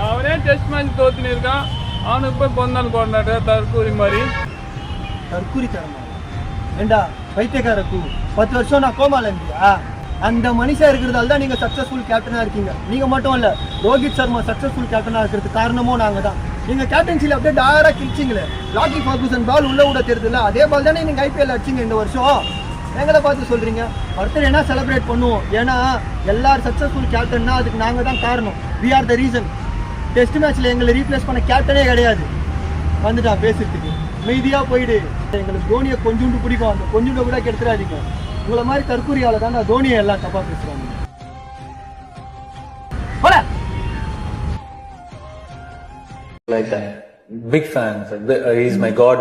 அவனே test match தோத்துன்னு இருக்கான். அவனுக்கு போய் பொந்தாள் கொண்டாடுற தற்கூரி மாதிரி. தற்கூரி தரமா ஏண்டா பைத்தியக்காரக்கு 10 வருஷம் நான் கோமால இருந்தியா? அந்த மனுஷன் இருக்கிறதால தான் நீங்க சக்சஸ்ஃபுல் கேப்டனா இருக்கீங்க. நீங்க மட்டும் இல்ல, ரோஹித் சர்மா சக்சஸ்ஃபுல் கேப்டனா இருக்கிறதுக்கு காரணமும் நாங்க தான். நீங்க கேப்டன்சில அப்படியே டாரா கிழிச்சிங்களே. லாக்கி ஃபர்கூசன் பால் உள்ள விட தெரியுதுல்ல, அதே பால் தானே நீங்க ஐபிஎல் அடிச்சிங்க இந்த வருஷம். எங்களை பார்த்து சொல்றீங்க பர்த்டே என்ன செலிப்ரேட் பண்ணுவோம்? ஏன்னா எல்லாரும் சக்சஸ்ஃபுல் கேப்டன்னா அதுக்கு நாங்க தான் காரணம். We are the reason. Test மேட்ச்ல எங்களை ரீப்ளேஸ் பண்ண கேப்டனே கிடையாது. வந்துட்டான் பேசுறதுக்கு. மெய்தியா போயிடு. எங்களுக்கு தோனியை கொஞ்சோண்டு பிடிக்கும், அந்த கொஞ்சோண்டு கூட கெடுத்துடாதீங்க. உங்களை மாதிரி தற்கூரியால தான் தோனியை எல்லாம் தப்பா பேசுறாங்க. Like that. Big fan. He's my god.